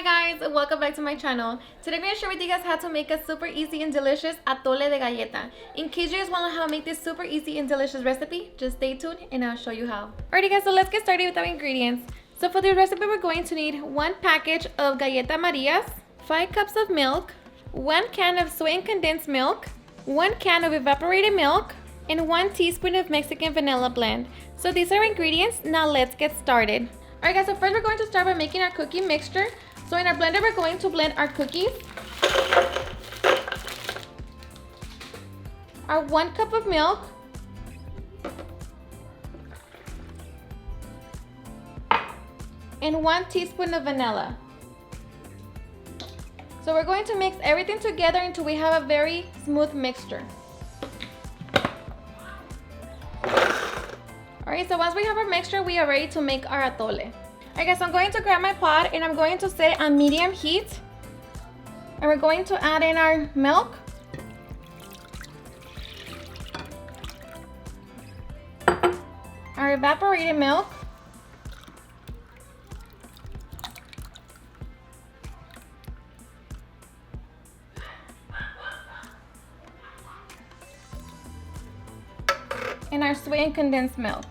Hi guys, and welcome back to my channel. Today I'm going to share with you guys how to make a super easy and delicious atole de galleta. In case you guys want to know how to make this super easy and delicious recipe, just stay tuned and I'll show you how. Alrighty guys, so let's get started with our ingredients. So for the recipe we're going to need 1 package of galleta Marias, 5 cups of milk, 1 can of soy and condensed milk, 1 can of evaporated milk, and 1 teaspoon of Mexican vanilla blend. So these are our ingredients. Now let's get started. Alright guys, so first we're going to start by making our cookie mixture. So in our blender, we're going to blend our cookies, our 1 cup of milk, and 1 teaspoon of vanilla. So we're going to mix everything together until we have a very smooth mixture. Alright, so once we have our mixture, we are ready to make our atole. Alright guys, so I'm going to grab my pot and I'm going to set it on medium heat. And we're going to add in our milk. Our evaporated milk. And our soy and condensed milk.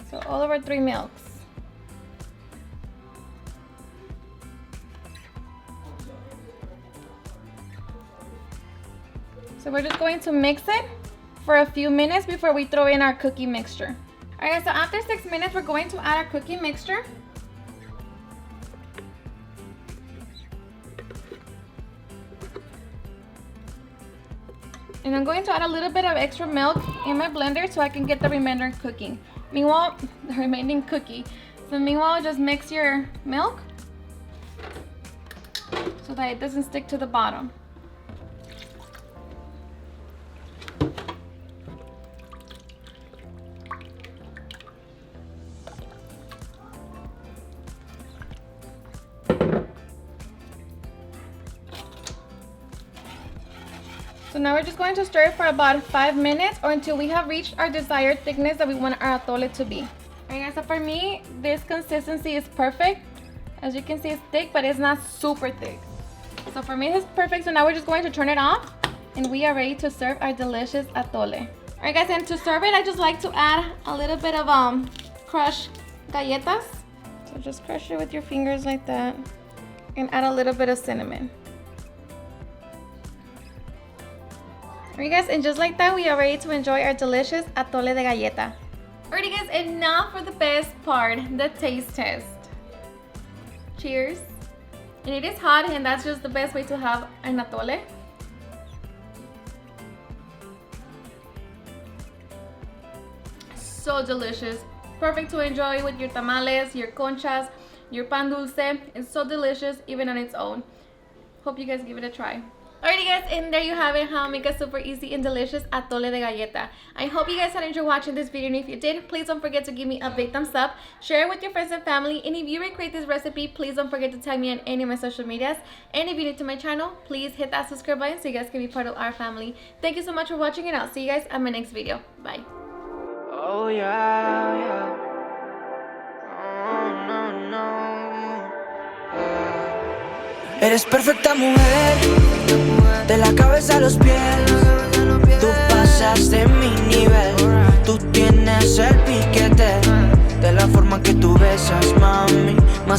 So all of our 3 milks. So we're just going to mix it for a few minutes before we throw in our cookie mixture. Alright, so after 6 minutes, we're going to add our cookie mixture. And I'm going to add a little bit of extra milk in my blender so I can get the remaining cooking. Meanwhile, the remaining cookie. So meanwhile, just mix your milk so that it doesn't stick to the bottom. So now we're just going to stir it for about 5 minutes or until we have reached our desired thickness that we want our atole to be. Alright guys, so for me, this consistency is perfect. As you can see, it's thick, but it's not super thick. So for me, it's perfect. So now we're just going to turn it off and we are ready to serve our delicious atole. Alright guys, and to serve it, I just like to add a little bit of crushed galletas. So just crush it with your fingers like that and add a little bit of cinnamon. Alright guys, and just like that, we are ready to enjoy our delicious atole de galleta. Alrighty guys, and now for the best part, the taste test. Cheers. And it is hot, and that's just the best way to have an atole. So delicious. Perfect to enjoy with your tamales, your conchas, your pan dulce. It's so delicious even on its own. Hope you guys give it a try. Alrighty guys, and there you have it, how to make a super easy and delicious atole de galleta. I hope you guys had enjoyed watching this video, and if you did, please don't forget to give me a big thumbs up, share it with your friends and family, and if you recreate this recipe, please don't forget to tag me on any of my social medias. And if you're new to my channel, please hit that subscribe button so you guys can be part of our family. Thank you so much for watching, and I'll see you guys on my next video. Bye. Oh yeah, yeah. Oh, no, no. Eres perfecta mujer, de la cabeza a los pies. Tú pasas de mi nivel, tú tienes el piquete. De la forma que tú besas, mami, más